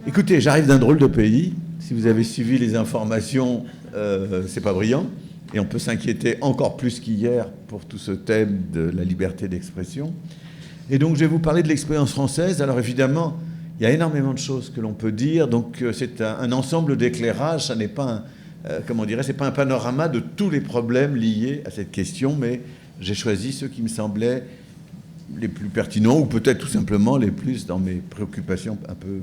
Écoutez, j'arrive d'un drôle de pays. Si vous avez suivi les informations, c'est pas brillant. Et on peut s'inquiéter encore plus qu'hier pour tout ce thème de la liberté d'expression. Et donc, je vais vous parler de l'expérience française. Alors, évidemment, il y a énormément de choses que l'on peut dire. Donc, c'est un ensemble d'éclairages. Ça n'est pas c'est pas un panorama de tous les problèmes liés à cette question, mais j'ai choisi ceux qui me semblaient les plus pertinents, ou peut-être tout simplement les plus dans mes préoccupations un peu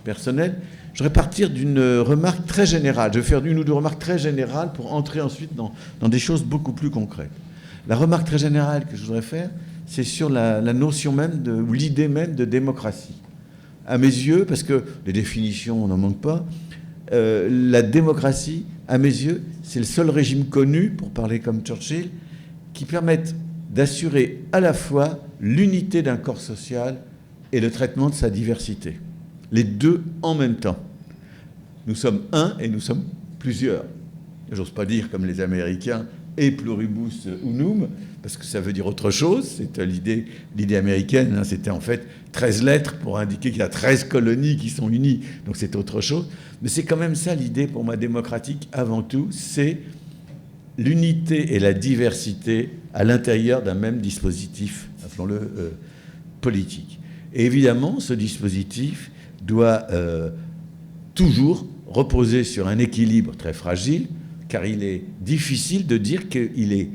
personnelles. Je vais partir d'une remarque très générale. Je vais faire une ou deux remarques très générales pour entrer ensuite dans des choses beaucoup plus concrètes. La remarque très générale que je voudrais faire, c'est sur la notion même, ou l'idée même de démocratie. À mes yeux, parce que les définitions, on n'en manque pas, la démocratie, à mes yeux, c'est le seul régime connu, pour parler comme Churchill, qui permette d'assurer à la fois l'unité d'un corps social et le traitement de sa diversité. Les deux en même temps. Nous sommes un et nous sommes plusieurs. J'ose pas dire comme les Américains et pluribus unum, parce que ça veut dire autre chose. C'est l'idée américaine, hein, c'était en fait 13 lettres pour indiquer qu'il y a 13 colonies qui sont unies. Donc c'est autre chose. Mais c'est quand même ça l'idée pour moi démocratique avant tout, c'est l'unité et la diversité à l'intérieur d'un même dispositif, appelons-le politique. Et évidemment, ce dispositif doit toujours reposer sur un équilibre très fragile, car il est difficile de dire qu'il est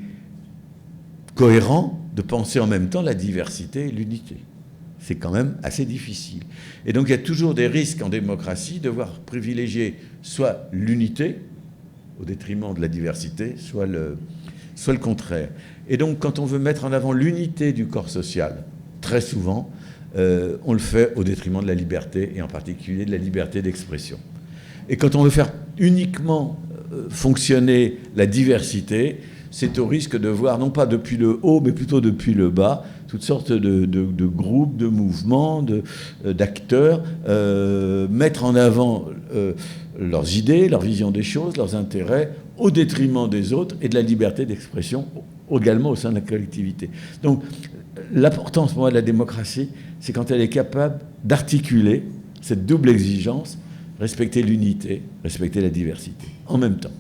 cohérent de penser en même temps la diversité et l'unité. C'est quand même assez difficile. Et donc il y a toujours des risques en démocratie de voir privilégier soit l'unité au détriment de la diversité, soit le contraire. Et donc quand on veut mettre en avant l'unité du corps social, très souvent, on le fait au détriment de la liberté, et en particulier de la liberté d'expression. Et quand on veut faire uniquement fonctionner la diversité, c'est au risque de voir, non pas depuis le haut, mais plutôt depuis le bas, toutes sortes de groupes, de mouvements, d'acteurs, mettre en avant leurs idées, leur vision des choses, leurs intérêts, au détriment des autres et de la liberté d'expression également au sein de la collectivité. Donc, l'importance pour moi de la démocratie, c'est quand elle est capable d'articuler cette double exigence, respecter l'unité, respecter la diversité, en même temps.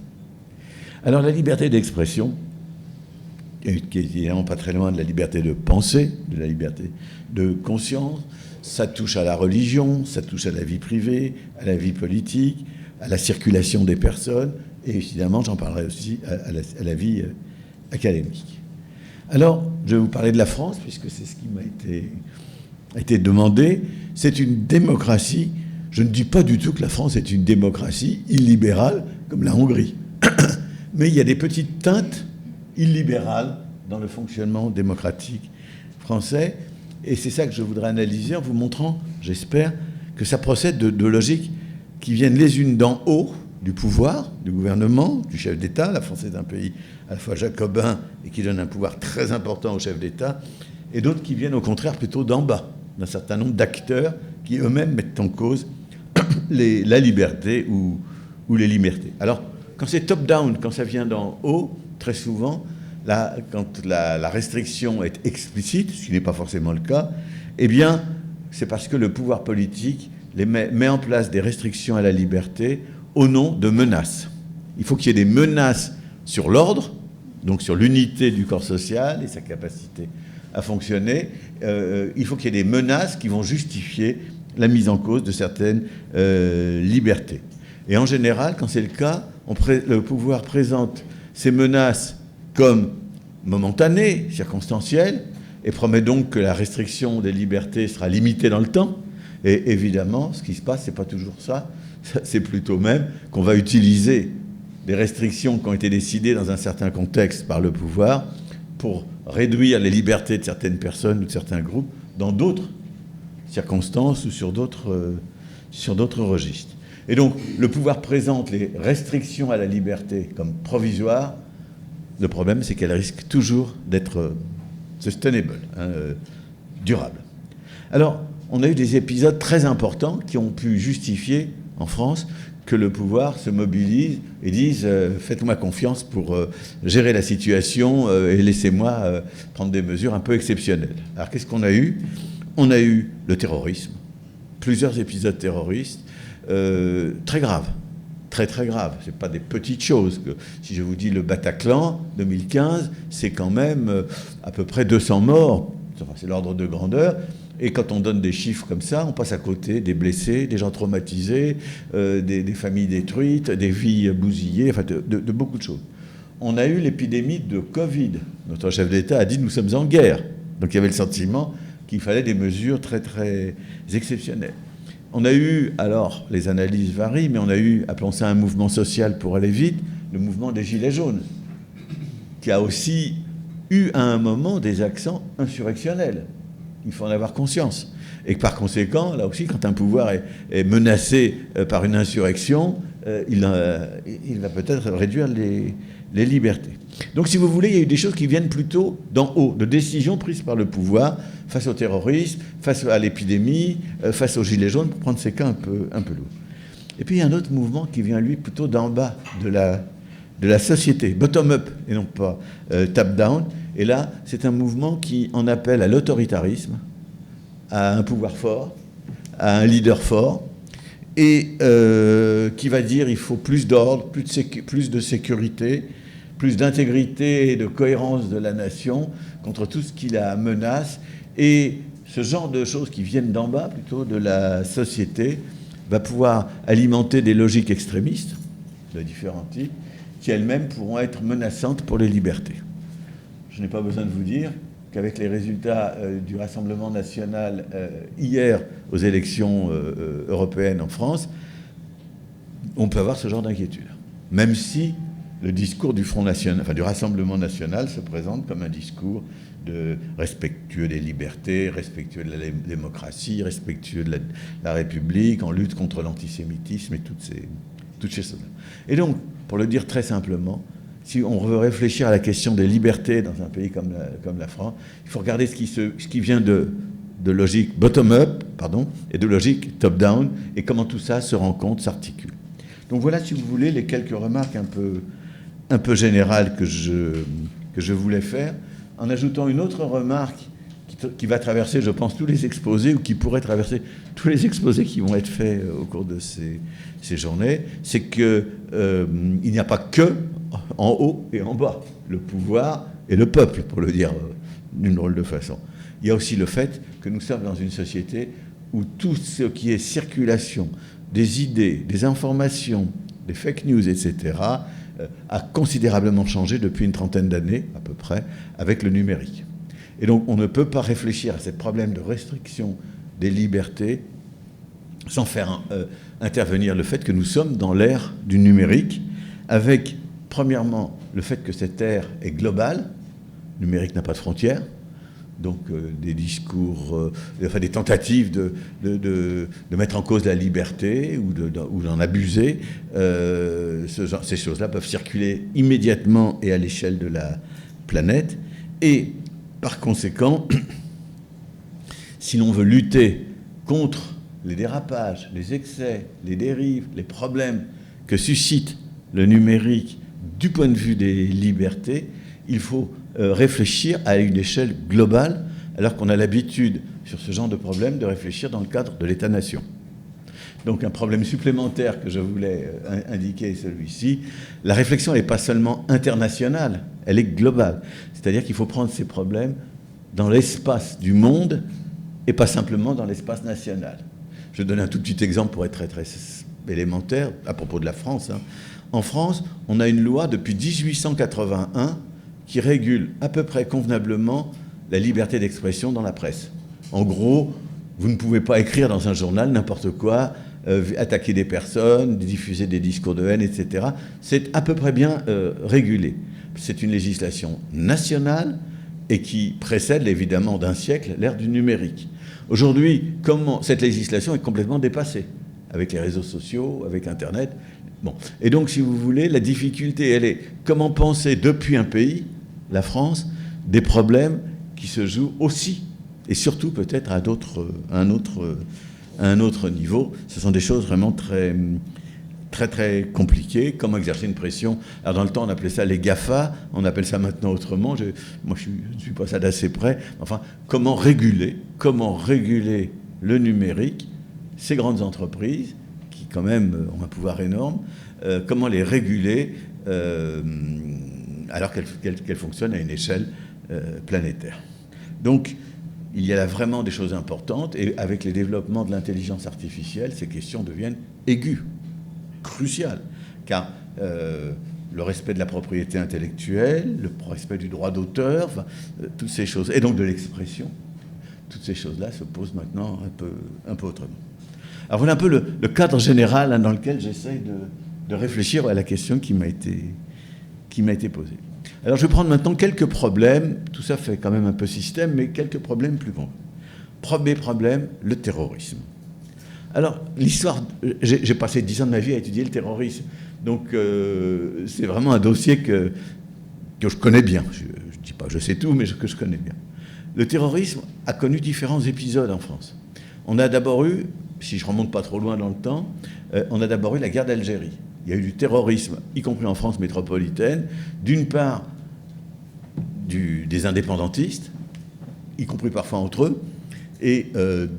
Alors la liberté d'expression, qui est évidemment pas très loin de la liberté de penser, de la liberté de conscience, ça touche à la religion, ça touche à la vie privée, à la vie politique, à la circulation des personnes, et évidemment, j'en parlerai aussi à la vie académique. Alors, je vais vous parler de la France, puisque c'est ce qui m'a été demandé. C'est une démocratie. Je ne dis pas du tout que la France est une démocratie illibérale, comme la Hongrie. Mais il y a des petites teintes illibérales dans le fonctionnement démocratique français. Et c'est ça que je voudrais analyser en vous montrant, j'espère, que ça procède de logiques qui viennent les unes d'en haut, du pouvoir, du gouvernement, du chef d'État. La France est un pays à la fois jacobin et qui donne un pouvoir très important au chef d'État, et d'autres qui viennent au contraire plutôt d'en bas, d'un certain nombre d'acteurs qui eux-mêmes mettent en cause la liberté ou les libertés. Alors, quand c'est top-down, quand ça vient d'en haut, très souvent, quand la restriction est explicite, ce qui n'est pas forcément le cas, eh bien, c'est parce que le pouvoir politique met en place des restrictions à la liberté au nom de menaces. Il faut qu'il y ait des menaces sur l'ordre, donc sur l'unité du corps social et sa capacité à fonctionner. Il faut qu'il y ait des menaces qui vont justifier la mise en cause de certaines libertés. Et en général, quand c'est le cas, le pouvoir présente ces menaces comme momentanées, circonstancielles, et promet donc que la restriction des libertés sera limitée dans le temps. Et évidemment, ce qui se passe, c'est pas toujours ça. C'est plutôt même qu'on va utiliser des restrictions qui ont été décidées dans un certain contexte par le pouvoir pour réduire les libertés de certaines personnes ou de certains groupes dans d'autres circonstances ou sur d'autres registres. Et donc, le pouvoir présente les restrictions à la liberté comme provisoires. Le problème, c'est qu'elles risquent toujours d'être sustainable, durable. Alors, on a eu des épisodes très importants qui ont pu justifier, en France, que le pouvoir se mobilise et dise « faites-moi confiance pour gérer la situation et laissez-moi prendre des mesures un peu exceptionnelles ». Alors, qu'est-ce qu'on a eu ? On a eu le terrorisme, plusieurs épisodes terroristes très graves. Très très graves. Ce n'est pas des petites choses. Si je vous dis le Bataclan 2015, c'est quand même à peu près 200 morts. Enfin, c'est l'ordre de grandeur. Et quand on donne des chiffres comme ça, on passe à côté des blessés, des gens traumatisés, des familles détruites, des vies bousillées, enfin de beaucoup de choses. On a eu l'épidémie de Covid. Notre chef d'État a dit « nous sommes en guerre ». Donc il y avait le sentiment qu'il fallait des mesures très très exceptionnelles. On a eu, alors les analyses varient, mais on a eu, appelons ça un mouvement social pour aller vite, le mouvement des Gilets jaunes, qui a aussi eu à un moment des accents insurrectionnels. Il faut en avoir conscience. Et que par conséquent, là aussi, quand un pouvoir est menacé par une insurrection, il va peut-être réduire les libertés. Donc, si vous voulez, il y a eu des choses qui viennent plutôt d'en haut, de décisions prises par le pouvoir face aux terroristes, face à l'épidémie, face aux gilets jaunes, pour prendre ces cas un peu lourds. Et puis, il y a un autre mouvement qui vient, lui, plutôt d'en bas de la société, bottom-up et non pas top-down. Et là, c'est un mouvement qui en appelle à l'autoritarisme, à un pouvoir fort, à un leader fort, et qui va dire il faut plus d'ordre, plus de sécurité, plus d'intégrité et de cohérence de la nation contre tout ce qui la menace. Et ce genre de choses qui viennent d'en bas, plutôt de la société, va pouvoir alimenter des logiques extrémistes de différents types, qui elles-mêmes pourront être menaçantes pour les libertés. Je n'ai pas besoin de vous dire qu'avec les résultats du Rassemblement national hier aux élections européennes en France, on peut avoir ce genre d'inquiétude. Même si le discours du Front national, enfin du Rassemblement national, se présente comme un discours respectueux des libertés, respectueux de la démocratie, respectueux de la République, en lutte contre l'antisémitisme et toutes ces choses-là. Et donc, pour le dire très simplement, si on veut réfléchir à la question des libertés dans un pays comme la France, il faut regarder ce qui vient de logique bottom-up, et de logique top-down, et comment tout ça se rencontre, s'articule. Donc voilà, si vous voulez, les quelques remarques un peu générales que je voulais faire, en ajoutant une autre remarque qui va traverser, je pense, tous les exposés, ou qui pourrait traverser tous les exposés qui vont être faits au cours de ces journées, c'est qu'il n'y a pas que en haut et en bas, le pouvoir et le peuple, pour le dire d'une drôle de façon. Il y a aussi le fait que nous sommes dans une société où tout ce qui est circulation des idées, des informations, des fake news, etc., a considérablement changé depuis une trentaine d'années, à peu près, avec le numérique. Et donc, on ne peut pas réfléchir à ce problème de restriction des libertés sans faire intervenir le fait que nous sommes dans l'ère du numérique, avec, premièrement, le fait que cette ère est globale. Le numérique n'a pas de frontières. Donc, des discours, enfin des tentatives de mettre en cause la liberté ou d'en abuser, ces choses-là peuvent circuler immédiatement et à l'échelle de la planète. Et, par conséquent, si l'on veut lutter contre les dérapages, les excès, les dérives, les problèmes que suscite le numérique du point de vue des libertés, il faut réfléchir à une échelle globale, alors qu'on a l'habitude, sur ce genre de problème, de réfléchir dans le cadre de l'État-nation. Donc un problème supplémentaire que je voulais indiquer est celui-ci. La réflexion n'est pas seulement internationale, elle est globale. C'est-à-dire qu'il faut prendre ces problèmes dans l'espace du monde et pas simplement dans l'espace national. Je donne un tout petit exemple pour être très, très élémentaire, à propos de la France. En France, on a une loi depuis 1881 qui régule à peu près convenablement la liberté d'expression dans la presse. En gros, vous ne pouvez pas écrire dans un journal n'importe quoi, attaquer des personnes, diffuser des discours de haine, etc. C'est à peu près bien régulé. C'est une législation nationale et qui précède évidemment d'un siècle l'ère du numérique. Aujourd'hui, cette législation est complètement dépassée avec les réseaux sociaux, avec Internet. Bon. Et donc, si vous voulez, la difficulté, elle est comment penser depuis un pays, la France, des problèmes qui se jouent aussi, et surtout peut-être à un autre niveau. Ce sont des choses vraiment très, très, très compliquées. Comment exercer une pression? Alors, dans le temps, on appelait ça les GAFA, on appelle ça maintenant autrement. Moi, je ne suis pas ça d'assez près. Enfin, comment réguler le numérique ces grandes entreprises, qui quand même ont un pouvoir énorme, comment les réguler alors qu'elles fonctionnent à une échelle planétaire. Donc, il y a là vraiment des choses importantes, et avec les développements de l'intelligence artificielle, ces questions deviennent aiguës, cruciales, car le respect de la propriété intellectuelle, le respect du droit d'auteur, enfin, toutes ces choses, et donc de l'expression, toutes ces choses-là se posent maintenant un peu autrement. Alors voilà un peu le cadre général dans lequel j'essaye de réfléchir à la question qui m'a été posée. Alors je vais prendre maintenant quelques problèmes, tout ça fait quand même un peu système, mais quelques problèmes plus grands. Premier problème, le terrorisme. Alors l'histoire, j'ai passé 10 ans de ma vie à étudier le terrorisme, donc c'est vraiment un dossier que je connais bien. Je ne dis pas que je sais tout, mais que je connais bien. Le terrorisme a connu différents épisodes en France. On a d'abord eu, si je ne remonte pas trop loin dans le temps, on a d'abord eu la guerre d'Algérie. Il y a eu du terrorisme, y compris en France métropolitaine, d'une part des indépendantistes, y compris parfois entre eux, et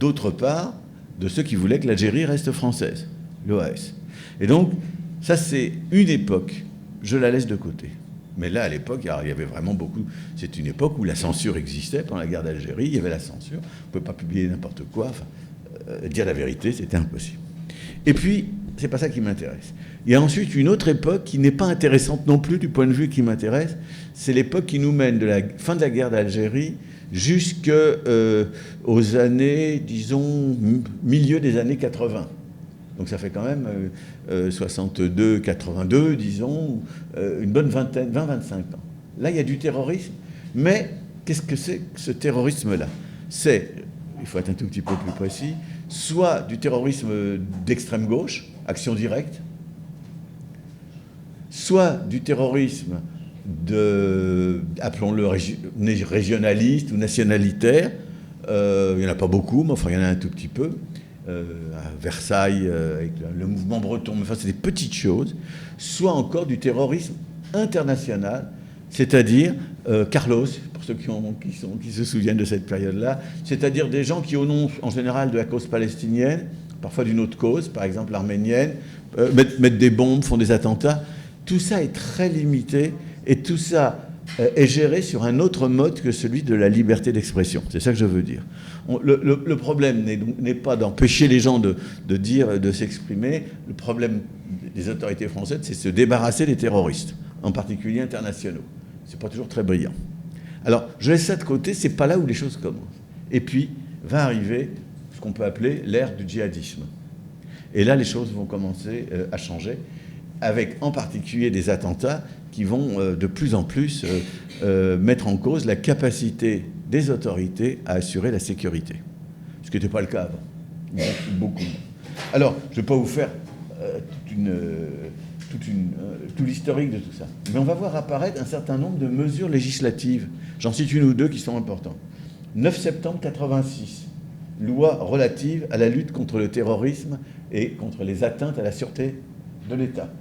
d'autre part de ceux qui voulaient que l'Algérie reste française, l'OAS. Et donc, ça c'est une époque, je la laisse de côté. Mais là, à l'époque, il y avait vraiment beaucoup... C'est une époque où la censure existait. Pendant la guerre d'Algérie, il y avait la censure. On ne pouvait pas publier n'importe quoi. Enfin, dire la vérité, c'était impossible. Et puis, c'est pas ça qui m'intéresse. Il y a ensuite une autre époque qui n'est pas intéressante non plus du point de vue qui m'intéresse. C'est l'époque qui nous mène de la fin de la guerre d'Algérie jusqu'aux années, disons, milieu des années 80. Donc ça fait quand même 62, 82, disons, une bonne 20-25 ans. Là, il y a du terrorisme, mais qu'est-ce que c'est que ce terrorisme-là? C'est, il faut être un tout petit peu plus précis, soit du terrorisme d'extrême gauche, action directe, soit du terrorisme appelons-le régionaliste ou nationalitaire. Il n'y en a pas beaucoup, mais enfin, il y en a un tout petit peu. À Versailles, avec le mouvement breton, enfin, c'est des petites choses, soit encore du terrorisme international, c'est-à-dire Carlos, pour ceux qui se souviennent de cette période-là, c'est-à-dire des gens qui, au nom en général de la cause palestinienne, parfois d'une autre cause, par exemple l'arménienne, mettent des bombes, font des attentats. Tout ça est très limité, et tout ça est géré sur un autre mode que celui de la liberté d'expression. C'est ça que je veux dire. Le problème n'est pas d'empêcher les gens de dire, de s'exprimer. Le problème des autorités françaises, c'est de se débarrasser des terroristes, en particulier internationaux. C'est pas toujours très brillant. Alors, je laisse ça de côté, c'est pas là où les choses commencent. Et puis, va arriver ce qu'on peut appeler l'ère du djihadisme. Et là, les choses vont commencer à changer, avec en particulier des attentats qui vont de plus en plus mettre en cause la capacité des autorités à assurer la sécurité. Ce qui n'était pas le cas avant. Beaucoup. Alors, je ne vais pas vous faire tout l'historique de tout ça. Mais on va voir apparaître un certain nombre de mesures législatives. J'en cite une ou deux qui sont importantes. 9 septembre 86, loi relative à la lutte contre le terrorisme et contre les atteintes à la sûreté de l'État.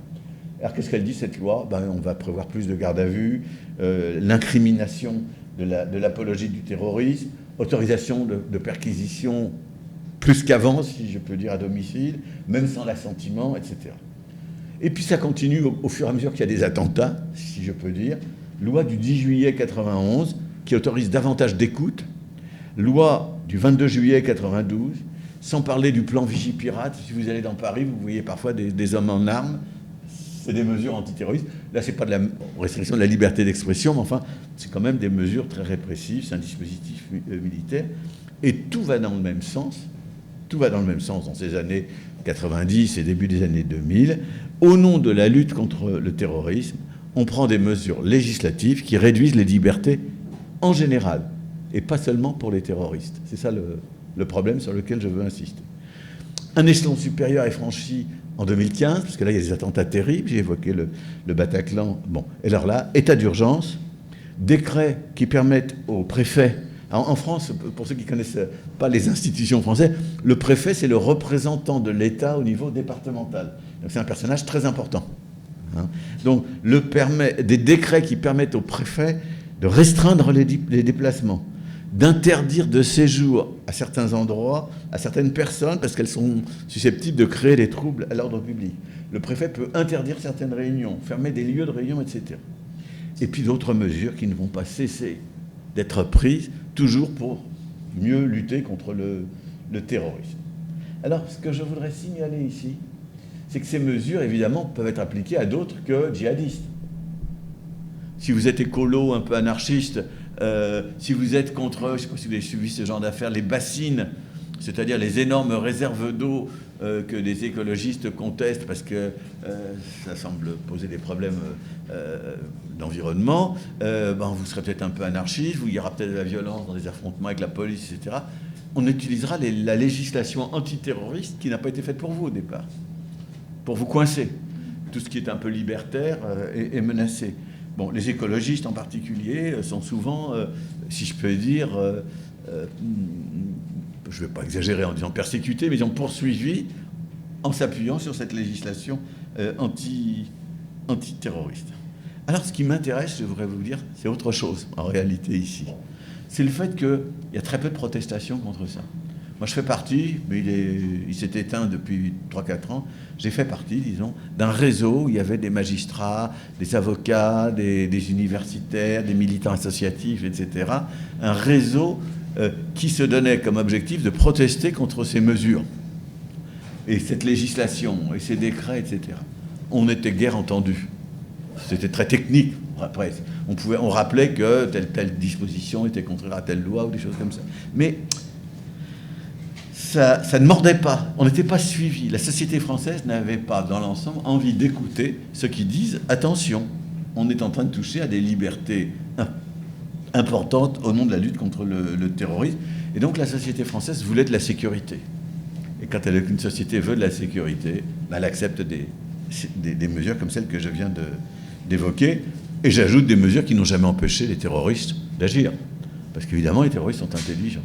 Alors, qu'est-ce qu'elle dit, cette loi? On va prévoir plus de garde à vue, l'incrimination de l'apologie du terrorisme, autorisation de perquisition plus qu'avant, si je peux dire, à domicile, même sans l'assentiment, etc. Et puis ça continue au fur et à mesure qu'il y a des attentats, si je peux dire. Loi du 10 juillet 91 qui autorise davantage d'écoute. Loi du 22 juillet 92, sans parler du plan Vigipirate. Si vous allez dans Paris, vous voyez parfois des hommes en armes. C'est des mesures antiterroristes. Là, ce n'est pas de la restriction de la liberté d'expression, mais enfin, c'est quand même des mesures très répressives, c'est un dispositif militaire. Et tout va dans le même sens. Tout va dans le même sens dans ces années 90 et début des années 2000. Au nom de la lutte contre le terrorisme, on prend des mesures législatives qui réduisent les libertés en général, et pas seulement pour les terroristes. C'est ça le problème sur lequel je veux insister. Un échelon supérieur est franchi en 2015, parce que là, il y a des attentats terribles. J'ai évoqué le Bataclan. Bon, et alors là, état d'urgence, décrets qui permettent au préfet... En France, pour ceux qui ne connaissent pas les institutions françaises, le préfet, c'est le représentant de l'État au niveau départemental. Donc c'est un personnage très important. Donc des décrets qui permettent au préfet de restreindre les déplacements, d'interdire de séjour à certains endroits, à certaines personnes, parce qu'elles sont susceptibles de créer des troubles à l'ordre public. Le préfet peut interdire certaines réunions, fermer des lieux de réunion, etc. Et puis d'autres mesures qui ne vont pas cesser d'être prises, toujours pour mieux lutter contre le terrorisme. Alors, ce que je voudrais signaler ici, c'est que ces mesures, évidemment, peuvent être appliquées à d'autres que djihadistes. Si vous êtes écolo, un peu anarchiste, si vous êtes contre, je ne sais pas si vous avez suivi ce genre d'affaires, les bassines, c'est-à-dire les énormes réserves d'eau que les écologistes contestent parce que ça semble poser des problèmes d'environnement, vous serez peut-être un peu anarchiste, il y aura peut-être de la violence dans des affrontements avec la police, etc. On utilisera la législation antiterroriste qui n'a pas été faite pour vous au départ, pour vous coincer. Tout ce qui est un peu libertaire est menacé. Bon, les écologistes en particulier sont souvent, si je peux dire, je ne vais pas exagérer en disant persécutés, mais ils ont poursuivi en s'appuyant sur cette législation antiterroriste. Alors, ce qui m'intéresse, je voudrais vous dire, c'est autre chose, en réalité, ici. C'est le fait qu'il y a très peu de protestations contre ça. Moi, je fais partie, mais il s'est éteint depuis 3-4 ans, j'ai fait partie, disons, d'un réseau où il y avait des magistrats, des avocats, des universitaires, des militants associatifs, etc. Un réseau qui se donnait comme objectif de protester contre ces mesures, et cette législation, et ces décrets, etc. On n'était guère entendu. C'était très technique. Après, on rappelait que telle disposition était contraire à telle loi ou des choses comme ça. Mais ça ne mordait pas. On n'était pas suivi. La société française n'avait pas, dans l'ensemble, envie d'écouter ceux qui disent « Attention, on est en train de toucher à des libertés importantes au nom de la lutte contre le terrorisme. » Et donc la société française voulait de la sécurité. Et quand une société veut de la sécurité, elle accepte des mesures comme celles que je viens d'évoquer. Et j'ajoute des mesures qui n'ont jamais empêché les terroristes d'agir. Parce qu'évidemment, les terroristes sont intelligents.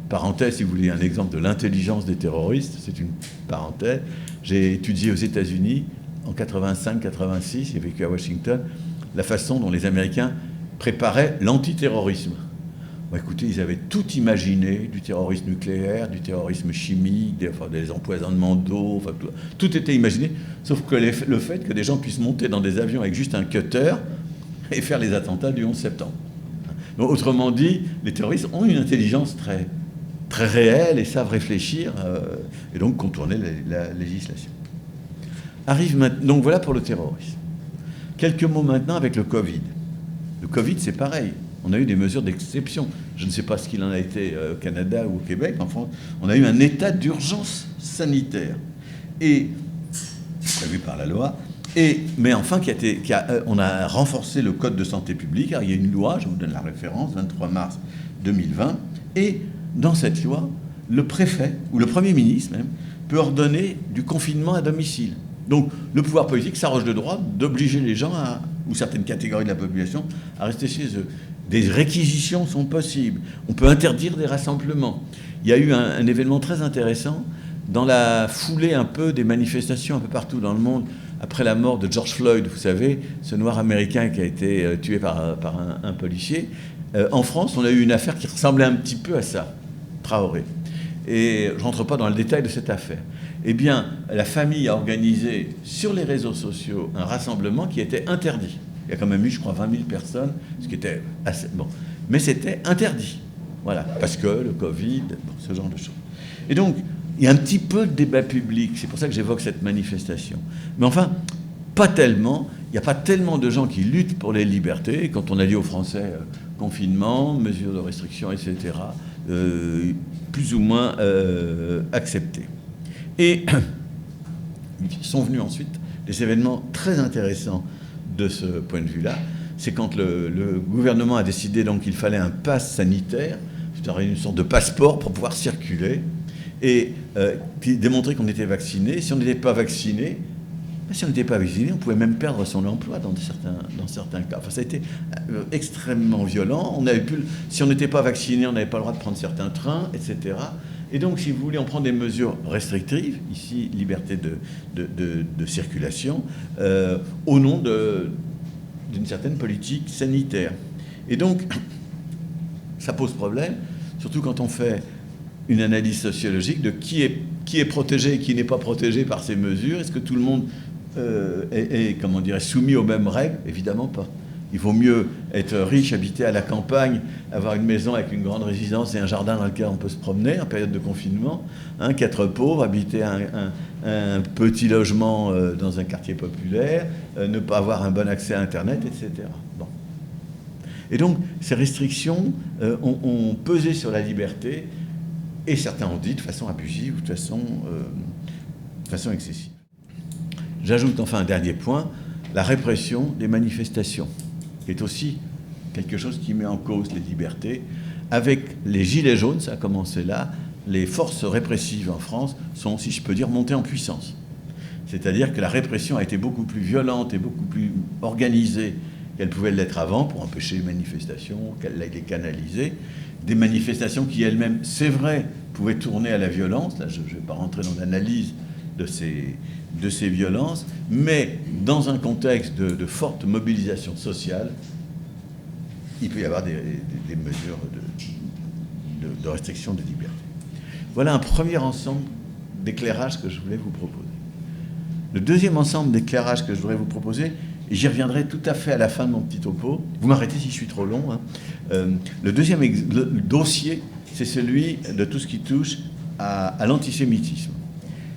Parenthèse, si vous voulez un exemple de l'intelligence des terroristes, c'est une parenthèse. J'ai étudié aux États-Unis en 85-86, j'ai vécu à Washington, la façon dont les Américains préparaient l'antiterrorisme. Bon, écoutez, ils avaient tout imaginé, du terrorisme nucléaire, du terrorisme chimique, des empoisonnements d'eau, tout était imaginé, sauf que le fait que des gens puissent monter dans des avions avec juste un cutter et faire les attentats du 11 septembre. Donc, autrement dit, les terroristes ont une intelligence très, très réelle et savent réfléchir et donc contourner la législation. Donc voilà pour le terrorisme. Quelques mots maintenant avec le Covid. Le Covid, c'est pareil. On a eu des mesures d'exception. Je ne sais pas ce qu'il en a été au Canada ou au Québec. En France, on a eu un état d'urgence sanitaire, et prévu par la loi. Mais enfin, on a renforcé le code de santé publique. Alors, il y a une loi, je vous donne la référence, 23 mars 2020. Et dans cette loi, le préfet, ou le Premier ministre même, peut ordonner du confinement à domicile. Donc, le pouvoir politique s'arroge le droit d'obliger les gens, ou certaines catégories de la population, à rester chez eux. Des réquisitions sont possibles. On peut interdire des rassemblements. Il y a eu un événement très intéressant dans la foulée un peu des manifestations un peu partout dans le monde après la mort de George Floyd, vous savez, ce noir américain qui a été tué par un policier. En France, on a eu une affaire qui ressemblait un petit peu à ça, Traoré. Et je ne rentre pas dans le détail de cette affaire. Eh bien, la famille a organisé sur les réseaux sociaux un rassemblement qui était interdit. Il y a quand même eu, je crois, 20 000 personnes, ce qui était assez... Bon. Mais c'était interdit. Voilà. Parce que le Covid, ce genre de choses. Et donc, il y a un petit peu de débat public. C'est pour ça que j'évoque cette manifestation. Mais enfin, pas tellement. Il n'y a pas tellement de gens qui luttent pour les libertés. Quand on a dit aux Français confinement, mesures de restriction, etc., plus ou moins acceptés. Et sont venus ensuite des événements très intéressants de ce point de vue-là. C'est quand le gouvernement a décidé donc qu'il fallait un pass sanitaire, c'est-à-dire une sorte de passeport pour pouvoir circuler, et qui démontrait qu'on était vacciné. Si on n'était pas vacciné, on pouvait même perdre son emploi dans certains cas. Enfin, ça a été extrêmement violent. Si on n'était pas vacciné, on n'avait pas le droit de prendre certains trains, etc. Et donc, si vous voulez, on prend des mesures restrictives, ici, liberté de circulation, au nom d'une certaine politique sanitaire. Et donc, ça pose problème, surtout quand on fait une analyse sociologique de qui est protégé et qui n'est pas protégé par ces mesures. Est-ce que tout le monde est comment dire, soumis aux mêmes règles? Évidemment pas. Il vaut mieux être riche, habiter à la campagne, avoir une maison avec une grande résidence et un jardin dans lequel on peut se promener en période de confinement, hein, qu'être pauvre, habiter un petit logement dans un quartier populaire, ne pas avoir un bon accès à Internet, etc. Bon. Et donc, ces restrictions ont pesé sur la liberté, et certains ont dit de façon abusive ou de façon excessive. J'ajoute enfin un dernier point, la répression des manifestations, qui est aussi quelque chose qui met en cause les libertés. Avec les gilets jaunes, ça a commencé là, les forces répressives en France sont, si je peux dire, montées en puissance. C'est-à-dire que la répression a été beaucoup plus violente et beaucoup plus organisée qu'elle pouvait l'être avant pour empêcher les manifestations, qu'elle les canaliser. Des manifestations qui elles-mêmes, c'est vrai, pouvaient tourner à la violence. Là, je ne vais pas rentrer dans l'analyse de ces violences, mais dans un contexte de forte mobilisation sociale, il peut y avoir des mesures de restriction de liberté. Voilà un premier ensemble d'éclairages que je voulais vous proposer. Le deuxième ensemble d'éclairages que je voudrais vous proposer, et j'y reviendrai tout à fait à la fin de mon petit topo, vous m'arrêtez si je suis trop long, hein. Le deuxième dossier, c'est celui de tout ce qui touche à l'antisémitisme.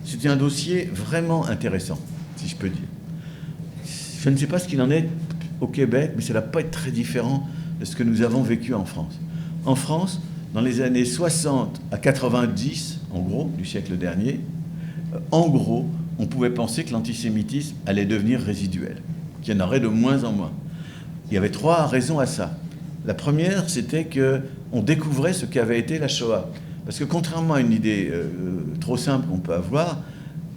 C'était un dossier vraiment intéressant, si je peux dire. Je ne sais pas ce qu'il en est au Québec, mais ça ne va pas être très différent de ce que nous avons vécu en France. En France, dans les années 60 à 90, en gros, du siècle dernier, en gros, on pouvait penser que l'antisémitisme allait devenir résiduel, qu'il y en aurait de moins en moins. Il y avait 3 raisons à ça. La première, c'était qu'on découvrait ce qu'avait été la Shoah. Parce que contrairement à une idée trop simple qu'on peut avoir,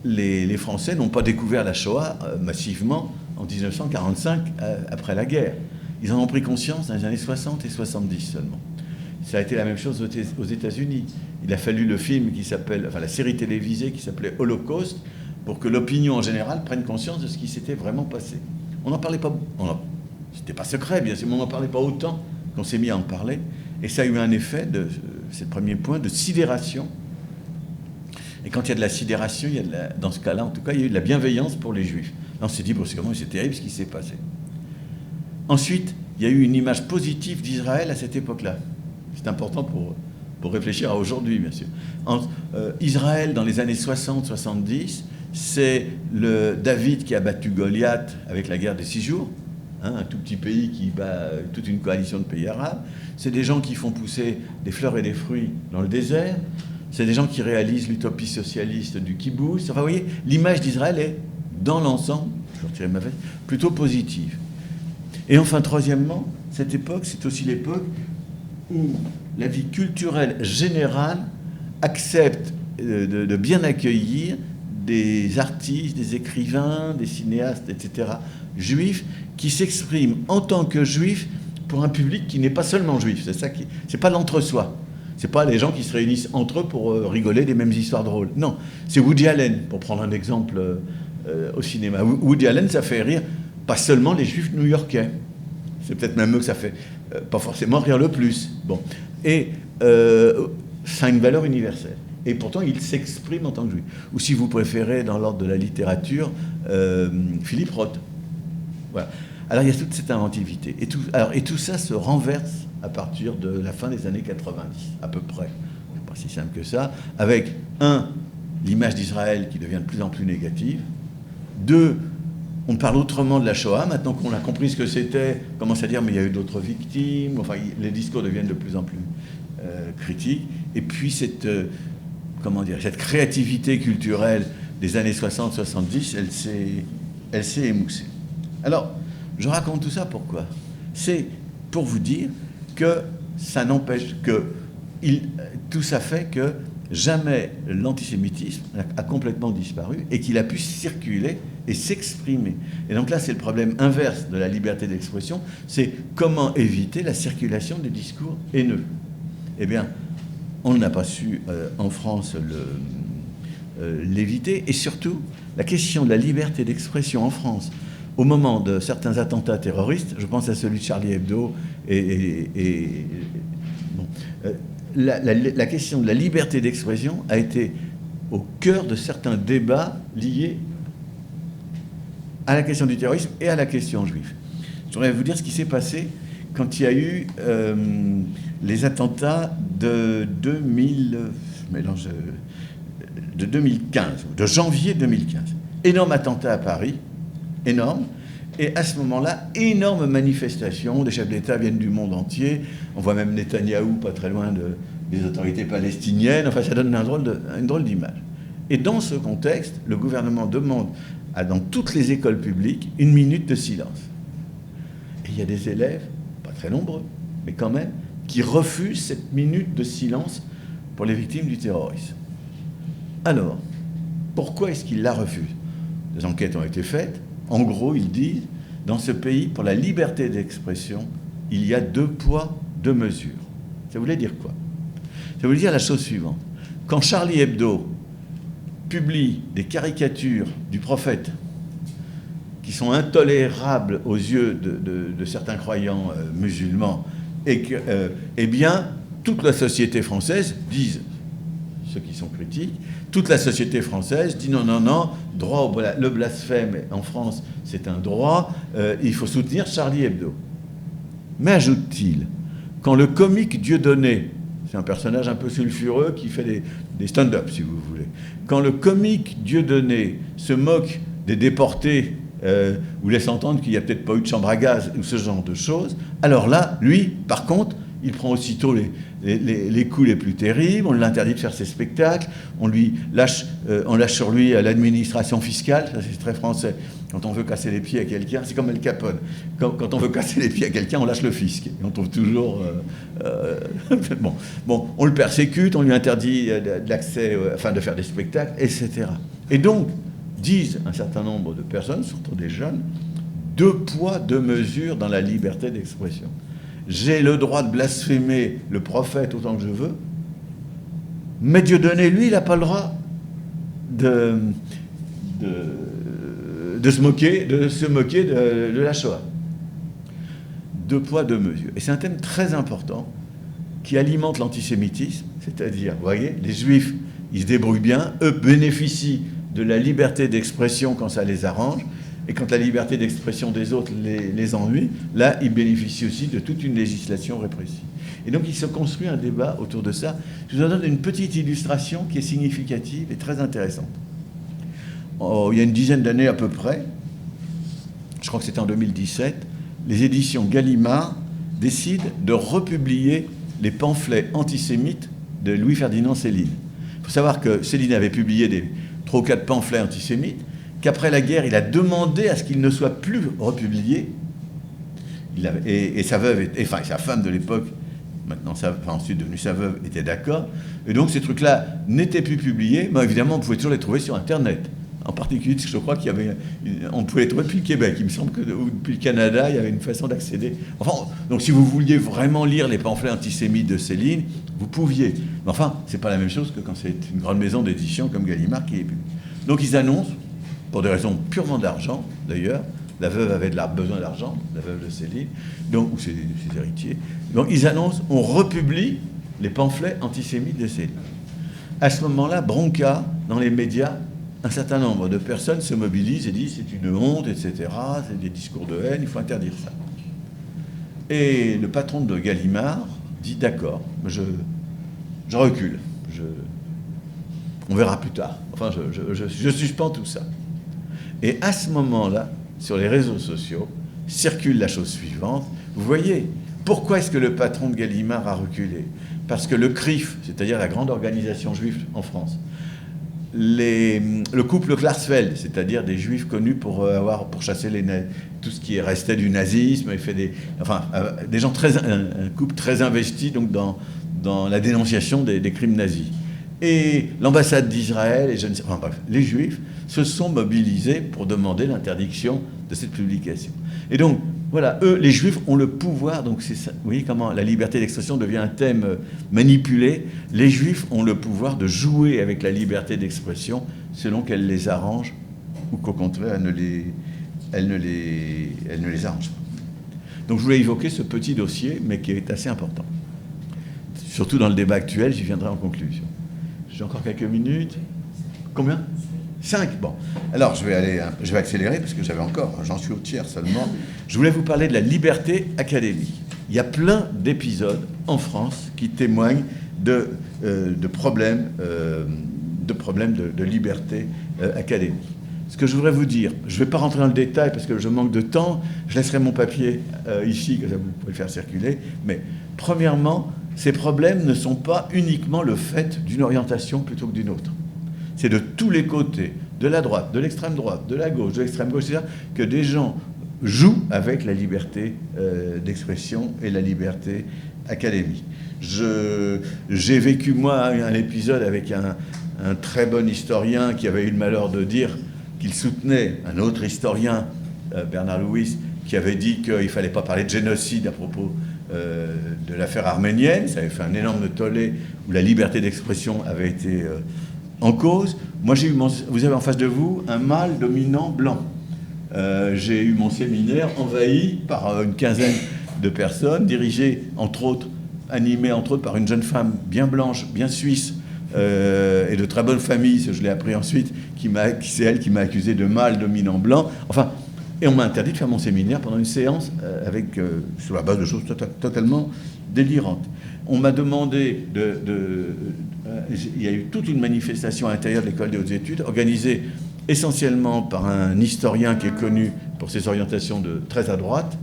les Français n'ont pas découvert la Shoah massivement en 1945, après la guerre. Ils en ont pris conscience dans les années 60 et 70 seulement. Ça a été la même chose aux États-Unis. Il a fallu le film qui s'appelle, enfin la série télévisée qui s'appelait Holocauste, pour que l'opinion en général prenne conscience de ce qui s'était vraiment passé. On n'en parlait pas, c'était pas secret bien sûr, mais on n'en parlait pas autant qu'on s'est mis à en parler. Et ça a eu un effet, c'est le premier point, de sidération. Et quand il y a de la sidération, dans ce cas-là, en tout cas, il y a eu de la bienveillance pour les Juifs. Là, on s'est dit brusquement, c'est terrible ce qui s'est passé. Ensuite, il y a eu une image positive d'Israël à cette époque-là. C'est important pour réfléchir à aujourd'hui, bien sûr. Israël, dans les années 60-70, c'est le David qui a battu Goliath avec la guerre des 6 jours, hein, un tout petit pays qui bat toute une coalition de pays arabes. C'est des gens qui font pousser des fleurs et des fruits dans le désert. C'est des gens qui réalisent l'utopie socialiste du kibbutz. Enfin, vous voyez, l'image d'Israël est, dans l'ensemble, je vais retirer ma veste, plutôt positive. Et enfin, troisièmement, cette époque, c'est aussi l'époque où la vie culturelle générale accepte de bien accueillir des artistes, des écrivains, des cinéastes, etc., juifs, qui s'expriment en tant que juifs pour un public qui n'est pas seulement juif. C'est pas l'entre-soi. C'est pas les gens qui se réunissent entre eux pour rigoler des mêmes histoires drôles. Non, c'est Woody Allen, pour prendre un exemple au cinéma. Woody Allen, ça fait rire pas seulement les juifs new-yorkais. C'est peut-être même eux que ça fait pas forcément rire le plus. Bon. Et ça a une valeur universelle. Et pourtant, il s'exprime en tant que juif. Ou si vous préférez, dans l'ordre de la littérature, Philippe Roth. Voilà. Alors, il y a toute cette inventivité. Et tout ça se renverse à partir de la fin des années 90, à peu près. C'est pas si simple que ça. Avec, 1, l'image d'Israël qui devient de plus en plus négative. 2, on parle autrement de la Shoah. Maintenant qu'on a compris ce que c'était, on commence à dire, mais il y a eu d'autres victimes. Enfin, les discours deviennent de plus en plus critiques. Et puis, cette créativité culturelle des années 60-70, elle s'est émoussée. Alors, je raconte tout ça pourquoi ? C'est pour vous dire que ça n'empêche que tout ça fait que jamais l'antisémitisme a complètement disparu et qu'il a pu circuler et s'exprimer. Et donc là, c'est le problème inverse de la liberté d'expression, c'est comment éviter la circulation des discours haineux. Eh bien, on n'a pas su en France l'éviter. Et surtout, la question de la liberté d'expression en France, au moment de certains attentats terroristes, je pense à celui de Charlie Hebdo et Bon. La question de la liberté d'expression a été au cœur de certains débats liés à la question du terrorisme et à la question juive. Je voudrais vous dire ce qui s'est passé quand il y a eu les attentats de 2015, de janvier 2015. Énorme attentat à Paris, énorme. Et à ce moment-là, énorme manifestation, des chefs d'État viennent du monde entier. On voit même Netanyahou pas très loin des autorités palestiniennes. Enfin, ça donne une drôle d'image. Et dans ce contexte, le gouvernement demande dans toutes les écoles publiques 1 minute de silence. Et il y a des élèves, pas très nombreux, mais quand même, qui refusent cette minute de silence pour les victimes du terrorisme. Alors, pourquoi est-ce qu'ils la refusent? Des enquêtes ont été faites. En gros, ils disent, dans ce pays, pour la liberté d'expression, il y a 2 poids, 2 mesures. Ça voulait dire quoi? Ça voulait dire la chose suivante. Quand Charlie Hebdo publie des caricatures du prophète qui sont intolérables aux yeux de certains croyants musulmans, et que, eh bien, toute la société française, disent ceux qui sont critiques, toute la société française dit non, non, non, le blasphème en France, c'est un droit, il faut soutenir Charlie Hebdo. Mais ajoute-t-il, quand le comique Dieudonné, c'est un personnage un peu sulfureux qui fait des stand-up, si vous voulez, quand le comique Dieudonné se moque des déportés ou laisse entendre qu'il n'y a peut-être pas eu de chambre à gaz ou ce genre de choses, alors là, lui, par contre, il prend aussitôt les coups les plus terribles, on l'interdit de faire ses spectacles, on lâche sur lui l'administration fiscale, ça c'est très français. Quand on veut casser les pieds à quelqu'un, c'est comme Al Capone. Quand on veut casser les pieds à quelqu'un, on lâche le fisc. Et on trouve toujours... Bon, on le persécute, on lui interdit l'accès, de faire des spectacles, etc. Et donc, disent un certain nombre de personnes, surtout des jeunes, 2 poids, 2 mesures dans la liberté d'expression. J'ai le droit de blasphémer le prophète autant que je veux, mais Dieudonné, lui, il n'a pas le droit de se moquer de la Shoah. 2 poids, 2 mesures. Et c'est un thème très important qui alimente l'antisémitisme, c'est-à-dire, vous voyez, les Juifs, ils se débrouillent bien, eux bénéficient de la liberté d'expression quand ça les arrange, et quand la liberté d'expression des autres les ennuie, là, ils bénéficient aussi de toute une législation répressive. Et donc, il se construit un débat autour de ça. Je vous en donne une petite illustration qui est significative et très intéressante. Il y a une dizaine d'années à peu près, je crois que c'était en 2017, les éditions Gallimard décident de republier les pamphlets antisémites de Louis-Ferdinand Céline. Il faut savoir que Céline avait publié 3 ou 4 pamphlets antisémites, qu'après la guerre, il a demandé à ce qu'ils ne soient plus republiés. Et sa veuve, sa femme de l'époque, ensuite devenue sa veuve, était d'accord. Et donc ces trucs-là n'étaient plus publiés, mais évidemment, on pouvait toujours les trouver sur Internet. En particulier, je crois on pouvait les trouver depuis le Québec. Il me semble que depuis le Canada, il y avait une façon d'accéder. Enfin, donc si vous vouliez vraiment lire les pamphlets antisémites de Céline, vous pouviez. Mais enfin, c'est pas la même chose que quand c'est une grande maison d'édition comme Gallimard qui est publiée. Donc ils annoncent, pour des raisons purement d'argent, d'ailleurs, la veuve avait besoin d'argent, la veuve de Céline, ou ses héritiers. Donc ils annoncent, on republie les pamphlets antisémites de Céline. À ce moment-là, bronca dans les médias, un certain nombre de personnes se mobilisent et disent c'est une honte, etc., c'est des discours de haine, il faut interdire ça. Et le patron de Gallimard dit d'accord, je recule, on verra plus tard, enfin je suspends tout ça. Et à ce moment-là, sur les réseaux sociaux, circule la chose suivante. Vous voyez, pourquoi est-ce que le patron de Gallimard a reculé? Parce que le CRIF, c'est-à-dire la grande organisation juive en France, le couple Klarsfeld, c'est-à-dire des juifs connus pour chasser tout ce qui restait du nazisme, et fait des gens un couple très investi donc dans la dénonciation des crimes nazis. Et l'ambassade d'Israël, et les juifs se sont mobilisés pour demander l'interdiction de cette publication. Et donc, voilà, eux, les juifs, ont le pouvoir, donc c'est ça, vous voyez comment la liberté d'expression devient un thème manipulé. Les juifs ont le pouvoir de jouer avec la liberté d'expression selon qu'elle les arrange, ou qu'au contraire, elle ne les arrange pas. Donc je voulais évoquer ce petit dossier, mais qui est assez important. surtout dans le débat actuel, j'y viendrai en conclusion. J'ai encore quelques minutes. Combien ? 5. Bon. Alors, je vais accélérer parce que j'en suis au tiers seulement. Je voulais vous parler de la liberté académique. Il y a plein d'épisodes en France qui témoignent de problèmes de liberté académique. Ce que je voudrais vous dire, je ne vais pas rentrer dans le détail parce que je manque de temps, je laisserai mon papier ici, que vous pouvez le faire circuler, mais premièrement, ces problèmes ne sont pas uniquement le fait d'une orientation plutôt que d'une autre. C'est de tous les côtés, de la droite, de l'extrême droite, de la gauche, de l'extrême gauche, c'est-à-dire que des gens jouent avec la liberté d'expression et la liberté académique. J'ai vécu, moi, un épisode avec un très bon historien qui avait eu le malheur de dire qu'il soutenait un autre historien, Bernard Lewis, qui avait dit qu'il ne fallait pas parler de génocide à propos de l'affaire arménienne. Ça avait fait un énorme tollé où la liberté d'expression avait été en cause. Moi, vous avez en face de vous un mâle dominant blanc. J'ai eu mon séminaire envahi par une quinzaine de personnes, dirigé, animé entre autres par une jeune femme bien blanche, bien suisse, et de très bonne famille, je l'ai appris ensuite, c'est elle qui m'a accusé de mâle dominant blanc. Enfin, et on m'a interdit de faire mon séminaire pendant une séance sur la base de choses totalement délirantes. On m'a demandé il y a eu toute une manifestation à l'intérieur de l'école des hautes études, organisée essentiellement par un historien qui est connu pour ses orientations très à droite,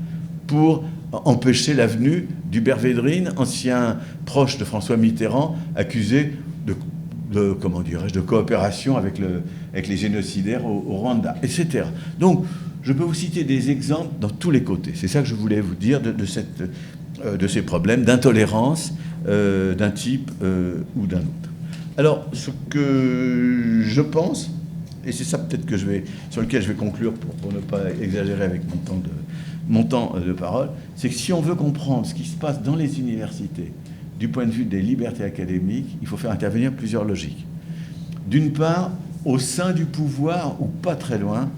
pour empêcher l'avenue d'Hubert Védrine, ancien proche de François Mitterrand, accusé de coopération avec les génocidaires au Rwanda, etc. Donc, je peux vous citer des exemples dans tous les côtés. C'est ça que je voulais vous dire de ces problèmes d'intolérance d'un type ou d'un autre. Alors, ce que je pense, et c'est ça peut-être sur lequel je vais conclure pour ne pas exagérer avec mon temps de parole, c'est que si on veut comprendre ce qui se passe dans les universités du point de vue des libertés académiques, il faut faire intervenir plusieurs logiques. D'une part, au sein du pouvoir, ou pas très loin,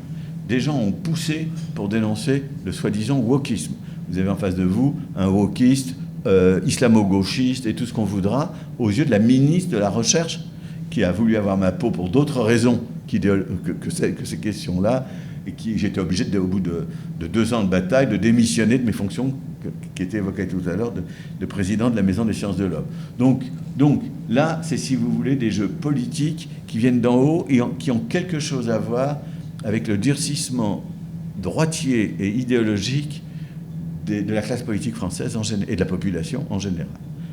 des gens ont poussé pour dénoncer le soi-disant wokisme. Vous avez en face de vous un wokiste, islamo-gauchiste et tout ce qu'on voudra, aux yeux de la ministre de la Recherche, qui a voulu avoir ma peau pour d'autres raisons que ces questions-là, et j'étais obligé, au bout de 2 ans de bataille, de démissionner de mes fonctions qui étaient évoquées tout à l'heure, de président de la Maison des sciences de l'homme. Donc là, c'est, si vous voulez, des jeux politiques qui viennent d'en haut et qui ont quelque chose à voir avec le durcissement droitier et idéologique de la classe politique française et de la population en général.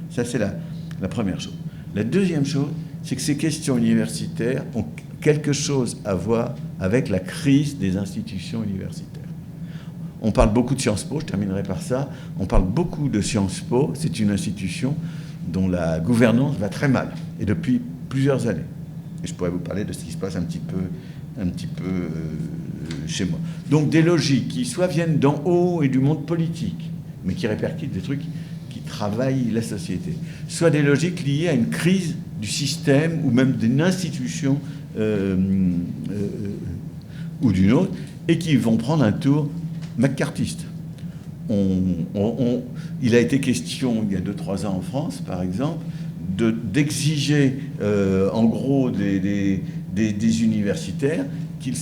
Ça, c'est la première chose. La deuxième chose, c'est que ces questions universitaires ont quelque chose à voir avec la crise des institutions universitaires. On parle beaucoup de Sciences Po, je terminerai par ça. On parle beaucoup de Sciences Po. C'est une institution dont la gouvernance va très mal, et depuis plusieurs années. Et je pourrais vous parler de ce qui se passe un petit peu chez moi. Donc des logiques qui soit viennent d'en haut et du monde politique, mais qui répercutent des trucs qui travaillent la société, soit des logiques liées à une crise du système ou même d'une institution ou d'une autre, et qui vont prendre un tour McCarthyiste. Il a été question, il y a 2-3 ans en France, par exemple, d'exiger, en gros, des universitaires qu'ils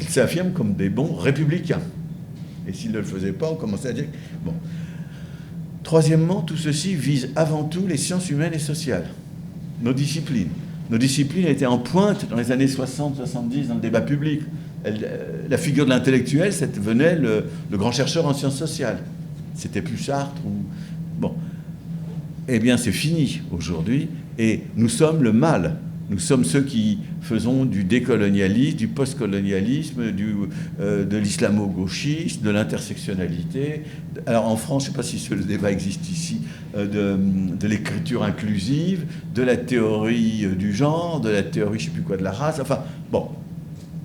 s'affirment comme des bons républicains. Et s'ils ne le faisaient pas, on commençait à dire... Bon. Troisièmement, tout ceci vise avant tout les sciences humaines et sociales, nos disciplines. Nos disciplines étaient en pointe dans les années 60-70 dans le débat public. La figure de l'intellectuel, venait le grand chercheur en sciences sociales. C'était plus Sartre ou... Bon. Eh bien, c'est fini aujourd'hui, et nous sommes le mal. Nous sommes ceux qui faisons du décolonialisme, du postcolonialisme, de l'islamo-gauchisme, de l'intersectionnalité. Alors en France, je ne sais pas si ce débat existe ici, de l'écriture inclusive, de la théorie du genre, de la théorie je ne sais plus quoi de la race. Enfin, bon,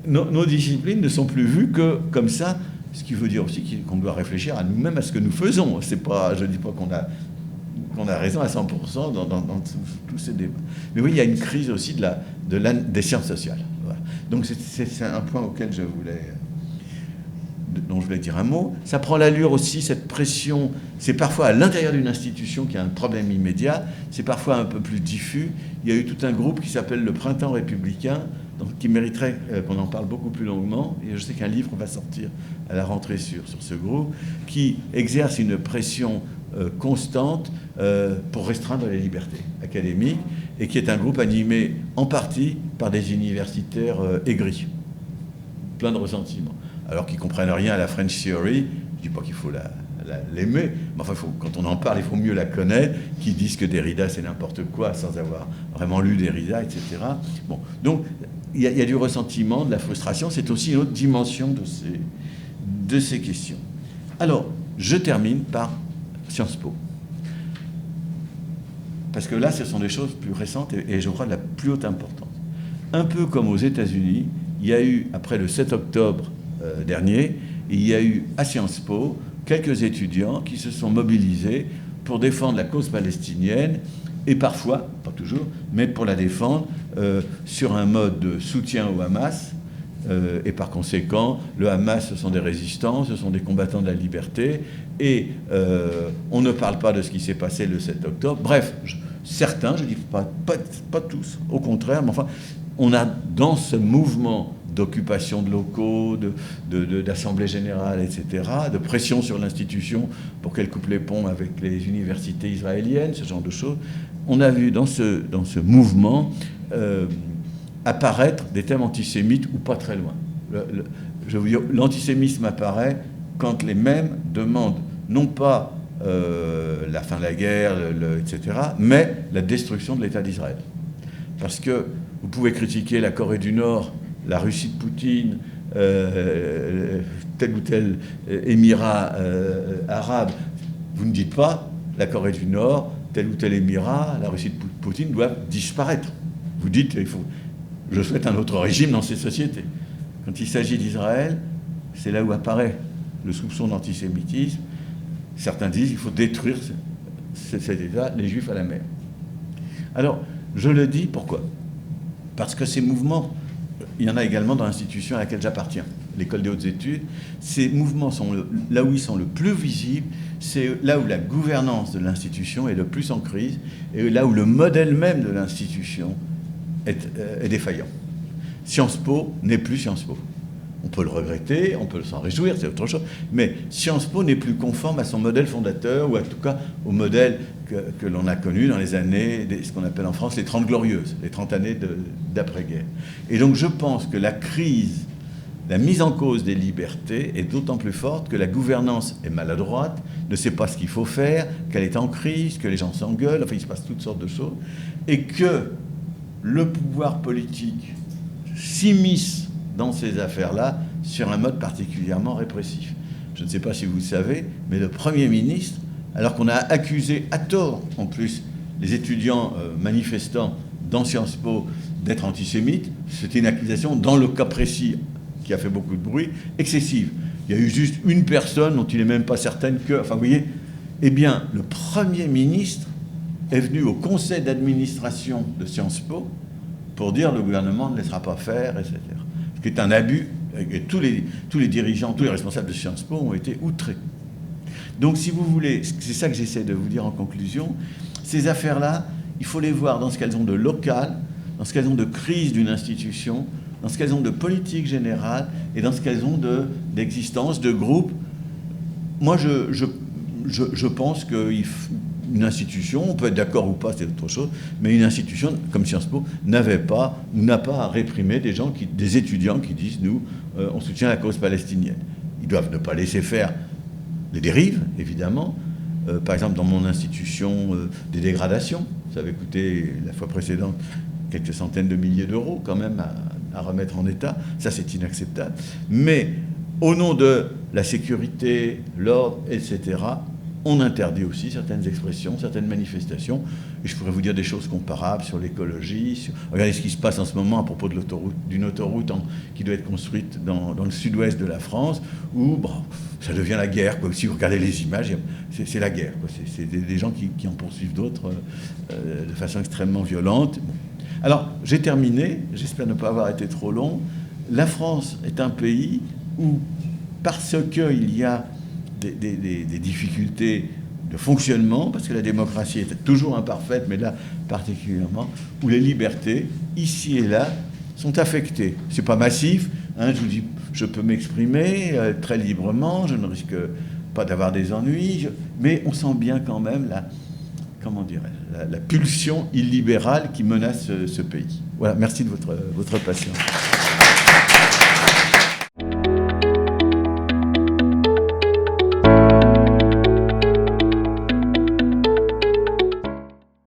nos disciplines ne sont plus vues que comme ça, ce qui veut dire aussi qu'on doit réfléchir à nous-mêmes, à ce que nous faisons. C'est pas, je ne dis pas qu'on a raison à 100% dans tous ces débats. Mais oui, il y a une crise aussi des sciences sociales. Voilà. Donc c'est un point auquel je voulais dont je voulais dire un mot. Ça prend l'allure aussi, cette pression. C'est parfois à l'intérieur d'une institution qu'il y a un problème immédiat. C'est parfois un peu plus diffus. Il y a eu tout un groupe qui s'appelle le Printemps républicain, donc qui mériterait qu'on en parle beaucoup plus longuement. Et je sais qu'un livre va sortir à la rentrée sur ce groupe, qui exerce une pression constante pour restreindre les libertés académiques, et qui est un groupe animé en partie par des universitaires aigris, plein de ressentiments, alors qu'ils ne comprennent rien à la French Theory. Je ne dis pas qu'il faut l'aimer, mais enfin, quand on en parle, il faut mieux la connaître, qui disent que Derrida, c'est n'importe quoi, sans avoir vraiment lu Derrida, etc. Bon, donc, il y a du ressentiment, de la frustration. C'est aussi une autre dimension de ces questions. Alors, je termine par Sciences Po. Parce que là, ce sont des choses plus récentes et je crois de la plus haute importance. Un peu comme aux États-Unis, il y a eu, après le 7 octobre dernier, il y a eu à Sciences Po quelques étudiants qui se sont mobilisés pour défendre la cause palestinienne, et parfois, pas toujours, mais pour la défendre sur un mode de soutien au Hamas. Et par conséquent, le Hamas, ce sont des résistants, ce sont des combattants de la liberté, et on ne parle pas de ce qui s'est passé le 7 octobre. Bref, certains, je ne dis pas tous, au contraire, mais enfin, on a dans ce mouvement d'occupation de locaux, d'assemblée générale, etc., de pression sur l'institution pour qu'elle coupe les ponts avec les universités israéliennes, ce genre de choses, on a vu dans ce mouvement apparaître des thèmes antisémites ou pas très loin. Je veux dire, l'antisémisme apparaît quand les mêmes demandent non pas la fin de la guerre, etc., mais la destruction de l'État d'Israël. Parce que vous pouvez critiquer la Corée du Nord, la Russie de Poutine, tel ou tel émirat arabe. Vous ne dites pas la Corée du Nord, tel ou tel émirat, la Russie de Poutine doivent disparaître. Vous dites, je souhaite un autre régime dans ces sociétés. Quand il s'agit d'Israël, c'est là où apparaît le soupçon d'antisémitisme. Certains disent qu'il faut détruire cet État, les Juifs à la mer. Alors, je le dis, pourquoi ? Parce que ces mouvements, il y en a également dans l'institution à laquelle j'appartiens, l'École des hautes études. Ces mouvements sont là où ils sont le plus visibles, c'est là où la gouvernance de l'institution est le plus en crise, et là où le modèle même de l'institution est défaillant. Sciences Po n'est plus Sciences Po. On peut le regretter, on peut s'en réjouir, c'est autre chose, mais Sciences Po n'est plus conforme à son modèle fondateur, ou en tout cas au modèle que l'on a connu dans les années, ce qu'on appelle en France les 30 glorieuses, les 30 années d'après-guerre. Et donc je pense que la crise, la mise en cause des libertés est d'autant plus forte que la gouvernance est maladroite, ne sait pas ce qu'il faut faire, qu'elle est en crise, que les gens s'engueulent, enfin il se passe toutes sortes de choses, et que le pouvoir politique s'immisce dans ces affaires-là sur un mode particulièrement répressif. Je ne sais pas si vous le savez, mais le Premier ministre, alors qu'on a accusé à tort, en plus, les étudiants manifestants dans Sciences Po d'être antisémites, c'était une accusation, dans le cas précis, qui a fait beaucoup de bruit, excessive. Il y a eu juste une personne dont il n'est même pas certain que... Enfin, vous voyez, eh bien, le Premier ministre est venu au conseil d'administration de Sciences Po pour dire le gouvernement ne laissera pas faire, etc. Ce qui est un abus, et tous les dirigeants, tous les responsables de Sciences Po ont été outrés. Donc, si vous voulez, c'est ça que j'essaie de vous dire en conclusion, ces affaires-là, il faut les voir dans ce qu'elles ont de local, dans ce qu'elles ont de crise d'une institution, dans ce qu'elles ont de politique générale, et dans ce qu'elles ont d'existence, de groupe. Moi, je pense qu'une institution, on peut être d'accord ou pas, c'est autre chose, mais une institution comme Sciences Po n'a pas à réprimer des étudiants qui disent, nous, on soutient la cause palestinienne. Ils doivent ne pas laisser faire les dérives, évidemment. Par exemple, dans mon institution, des dégradations. Ça avait coûté, la fois précédente, quelques centaines de milliers d'euros, quand même, à remettre en état. Ça, c'est inacceptable. Mais, au nom de la sécurité, l'ordre, etc., on interdit aussi certaines expressions, certaines manifestations. Et je pourrais vous dire des choses comparables sur l'écologie. Regardez ce qui se passe en ce moment à propos d'une autoroute qui doit être construite dans le sud-ouest de la France, où ça devient la guerre, quoi. Si vous regardez les images, c'est la guerre, quoi. C'est des gens qui en poursuivent d'autres de façon extrêmement violente. Bon. Alors, j'ai terminé. J'espère ne pas avoir été trop long. La France est un pays où, parce qu'il y a des difficultés de fonctionnement, parce que la démocratie est toujours imparfaite, mais là particulièrement, où les libertés, ici et là, sont affectées. C'est pas massif, hein, je vous dis, je peux m'exprimer très librement, je ne risque pas d'avoir des ennuis, mais on sent bien quand même la pulsion illibérale qui menace ce pays. Voilà, merci de votre patience.